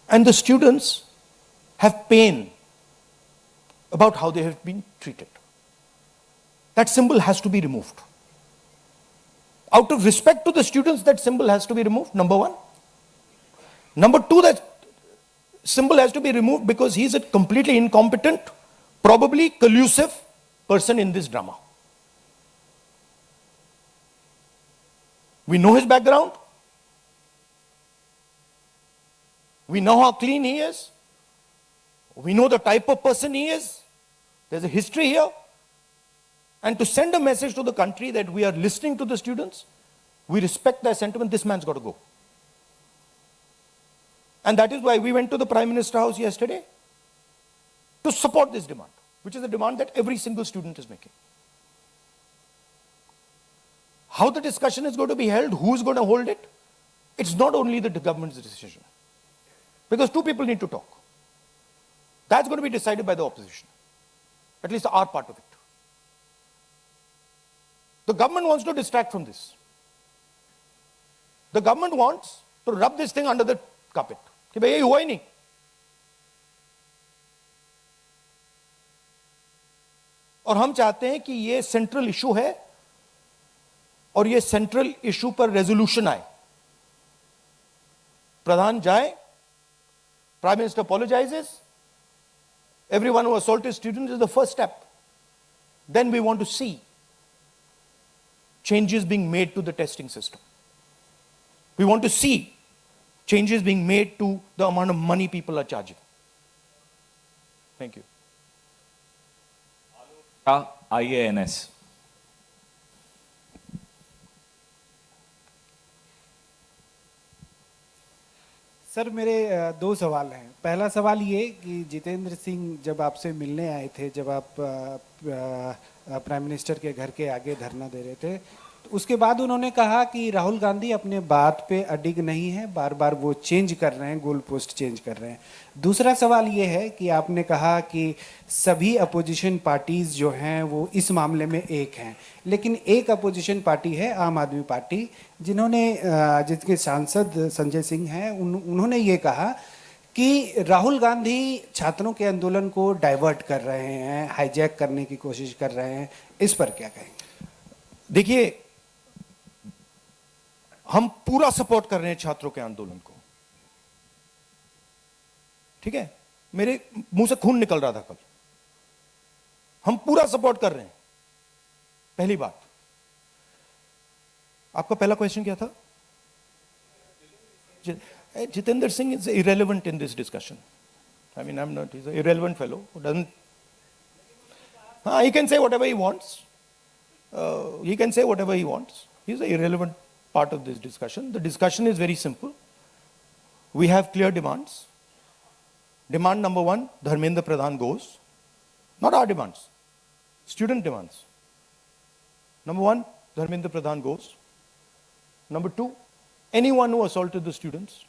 And the students have pain about how they have been treated. That symbol has to be removed. Out of respect to the students, that symbol has to be removed, number one. Number two, that symbol has to be removed because he is a completely incompetent, probably collusive person in this drama. We know his background. We know how clean he is. We know the type of person he is. There's a history here. And to send a message to the country that we are listening to the students, we respect their sentiment, this man's got to go. And that is why we went to the Prime Minister House yesterday to support this demand, which is a demand that every single student is making. How the discussion is going to be held, who's going to hold it, it's not only the government's decision. Because two people need to talk. That's going to be decided by the opposition. At least our part of it. The government wants to distract from this. The government wants to rub this thing under the carpet. कि भाई ये हुआ ही नहीं. और हम चाहते हैं कि ये सेंट्रल इशू है और ये सेंट्रल इशू पर रेजोल्यूशन आए. प्रधान जाए, Prime Minister apologizes, everyone who assaulted students is the first step. Then we want to see changes being made to the testing system. We want to see changes being made to the amount of money people are charging. Thank you. IANS. Sir मेरे दो सवाल हैं. पहला सवाल ये कि जितेंद्र सिंह जब आपसे मिलने आए थे, जब आप प्राइम मिनिस्टर के घर के आगे धरना दे रहे थे, तो उसके बाद उन्होंने कहा कि राहुल गांधी अपने बात पे अडिग नहीं है, बार बार वो चेंज कर रहे हैं, गोल पोस्ट चेंज कर रहे हैं. दूसरा सवाल ये है कि आपने कहा कि सभी अपोजिशन पार्टीज जो हैं वो इस मामले में एक हैं, लेकिन एक अपोजिशन पार्टी है आम आदमी पार्टी, जिसके सांसद संजय सिंह हैं, उन्होंने ये कहा कि राहुल गांधी छात्रों के आंदोलन को डाइवर्ट कर रहे हैं, हाईजैक करने की कोशिश कर रहे हैं. इस पर क्या कहेंगे? देखिए, हम पूरा सपोर्ट कर रहे हैं छात्रों के आंदोलन को. ठीक है, मेरे मुंह से खून निकल रहा था कल. हम पूरा सपोर्ट कर रहे हैं. पहली बात. आपका पहला क्वेश्चन क्या था? Jitendra Singh is irrelevant in this discussion. I mean, I'm not, he's an irrelevant fellow who doesn't. He can say whatever he wants. He can say whatever he wants. He's an irrelevant part of this discussion. The discussion is very simple. We have clear demands. Demand number one, Dharmendra Pradhan goes. Not our demands, student demands. Number one, Dharmendra Pradhan goes. Number two, anyone who assaulted the students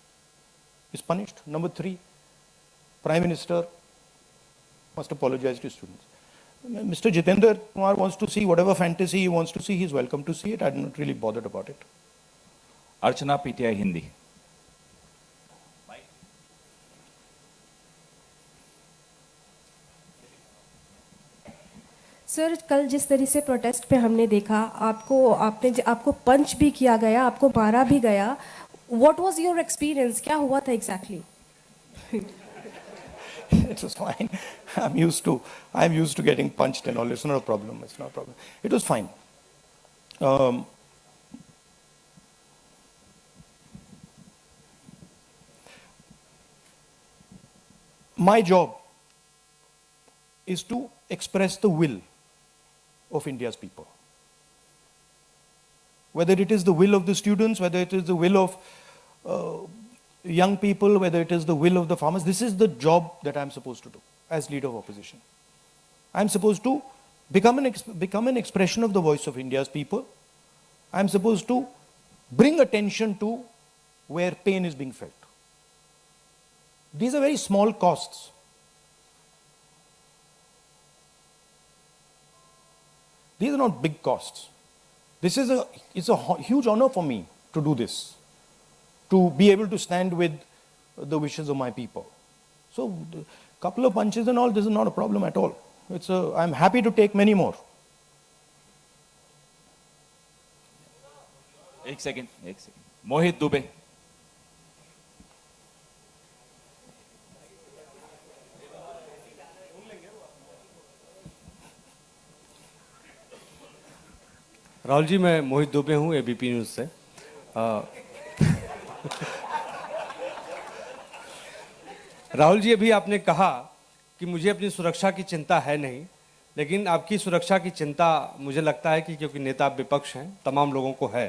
is punished. Number three, Prime Minister must apologize to students. Mr. Jitendra Kumar wants to see whatever fantasy he wants to see, he's welcome to see it. I'm not really bothered about it. Archana, PTI Hindi. Sir, कल जिस तरह से protest पे हमने देखा, आपको पंच भी किया गया, आपको मारा भी गया. What was your experience? क्या हुआ था exactly? It was fine. I'm used to getting punched and all. It's not a problem. It's not a problem. It was fine. My job is to express the will of India's people. Whether it is the will of the students, whether it is the will of young people, whether it is the will of the farmers, this is the job that I'm supposed to do as leader of opposition. I'm supposed to become an expression of the voice of India's people. I'm supposed to bring attention to where pain is being felt. These are very small costs. These are not big costs. It's a huge honor for me to do this, to be able to stand with the wishes of my people. So, a couple of punches and all, this is not a problem at all. I'm happy to take many more. एक second मोहित दुबे. राहुल जी, मैं मोहित दुबे हूँ ABP news से. राहुल जी, अभी आपने कहा कि मुझे अपनी सुरक्षा की चिंता है नहीं, लेकिन आपकी सुरक्षा की चिंता मुझे लगता है कि क्योंकि नेता विपक्ष हैं, तमाम लोगों को है.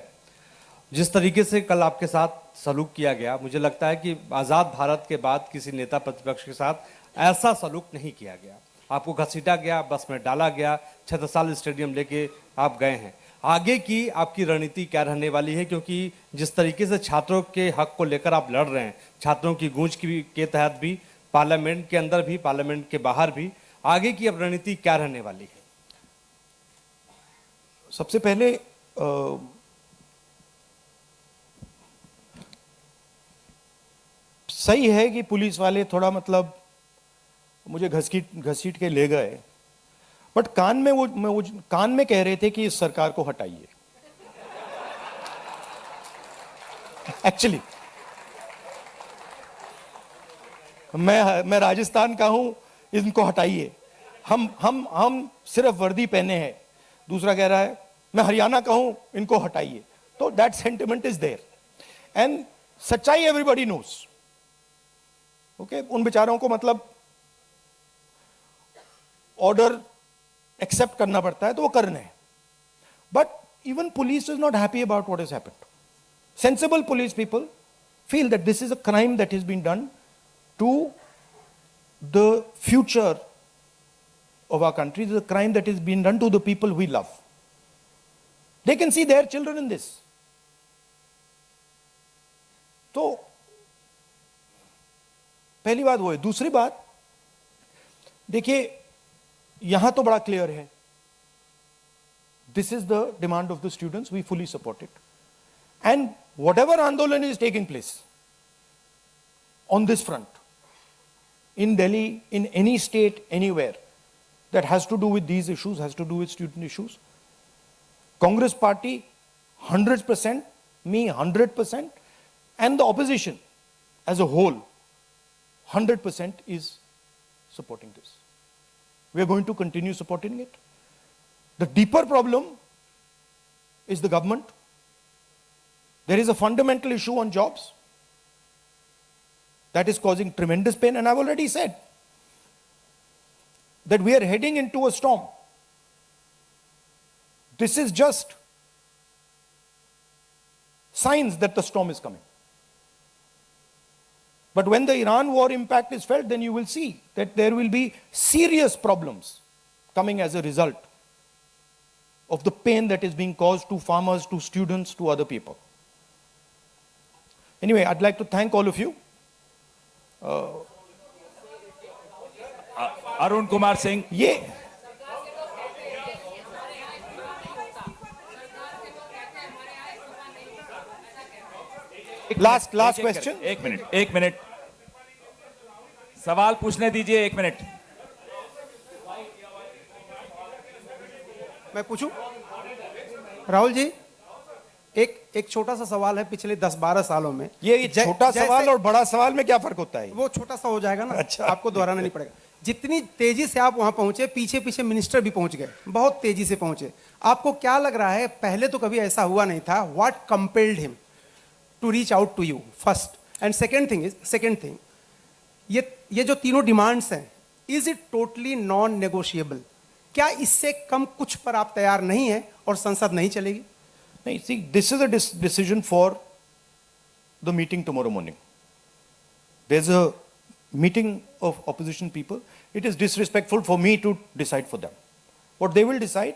जिस तरीके से कल आपके साथ सलूक किया गया, मुझे लगता है कि आज़ाद भारत के बाद किसी नेता प्रतिपक्ष के साथ ऐसा सलूक नहीं किया गया. आपको घसीटा गया, बस में डाला गया, छत्रसाल स्टेडियम लेके आप गए हैं. आगे की आपकी रणनीति क्या रहने वाली है? क्योंकि जिस तरीके से छात्रों के हक को लेकर आप लड़ रहे हैं, छात्रों की गूंज के तहत भी, पार्लियामेंट के अंदर भी, पार्लियामेंट के बाहर भी, आगे की अब रणनीति क्या रहने वाली है? सबसे पहले सही है कि पुलिस वाले थोड़ा मतलब मुझे घसीट के ले गए, बट कान में कह रहे थे कि इस सरकार को हटाइए. एक्चुअली मैं राजस्थान का हूं, इनको हटाइए. हम सिर्फ वर्दी पहने हैं. दूसरा कह रहा है मैं हरियाणा का हूं, इनको हटाइए. तो that sentiment is there and सच्चाई एवरीबॉडी नोस. ओके, उन बेचारों को मतलब ऑर्डर एक्सेप्ट करना पड़ता है तो वो करने हैं. But even police is not happy about what is happened. Sensible police people feel that this is a crime that is been done to the future of our country. This is a crime that is being done to the people we love. They can see their children in this. तो पहली बात वो है. दूसरी बात देखिए, यहां तो बड़ा क्लियर है. This is the demand of the students. We fully support it. And whatever Andolan is taking place on this front, in Delhi, in any state, anywhere, that has to do with these issues, has to do with student issues, Congress party 100%, me 100%, and the opposition as a whole 100% is supporting this. We are going to continue supporting it. The deeper problem is the government. There is a fundamental issue on jobs that is causing tremendous pain, and I've already said that we are heading into a storm. This is just signs that the storm is coming. But when the Iran war impact is felt, then you will see that there will be serious problems coming as a result of the pain that is being caused to farmers, to students, to other people. Anyway, I'd like to thank all of you. Arun Kumar Singh. ये last question. एक minute सवाल पूछने दीजिए. 1 minute. मैं पूछूं? राहुल जी, एक छोटा सा सवाल है. पिछले 10-12 सालों में ये छोटा सवाल और बड़ा सवाल में क्या फर्क होता है? वो छोटा सा हो जाएगा ना. अच्छा, आपको दोहराना नहीं पड़ेगा. जितनी तेजी से आप वहां पहुंचे, पीछे पीछे मिनिस्टर भी पहुंच गए, बहुत तेजी से पहुंचे. आपको क्या लग रहा है, पहले तो कभी ऐसा हुआ नहीं था? What compelled him to reach out to you first? And second thing, ये जो तीनों डिमांड्स हैं, is it totally non negotiable? क्या इससे कम कुछ पर आप तैयार नहीं है और संसद नहीं चलेगी? नहीं, see, this is a decision for the meeting tomorrow morning. There's a meeting of opposition people. It is disrespectful for me to decide for them. What they will decide,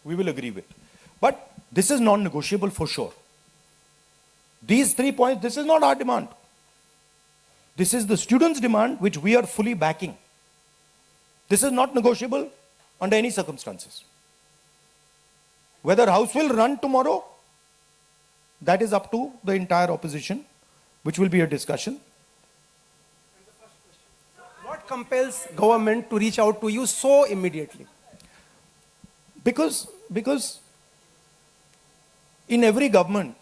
we will agree with. But this is non-negotiable for sure. These 3 points, this is not our demand. This is the students' demand, which we are fully backing. This is not negotiable under any circumstances. Whether House will run tomorrow, that is up to the entire opposition. which will be a discussion. What compels government to reach out to you so immediately? Because in every government,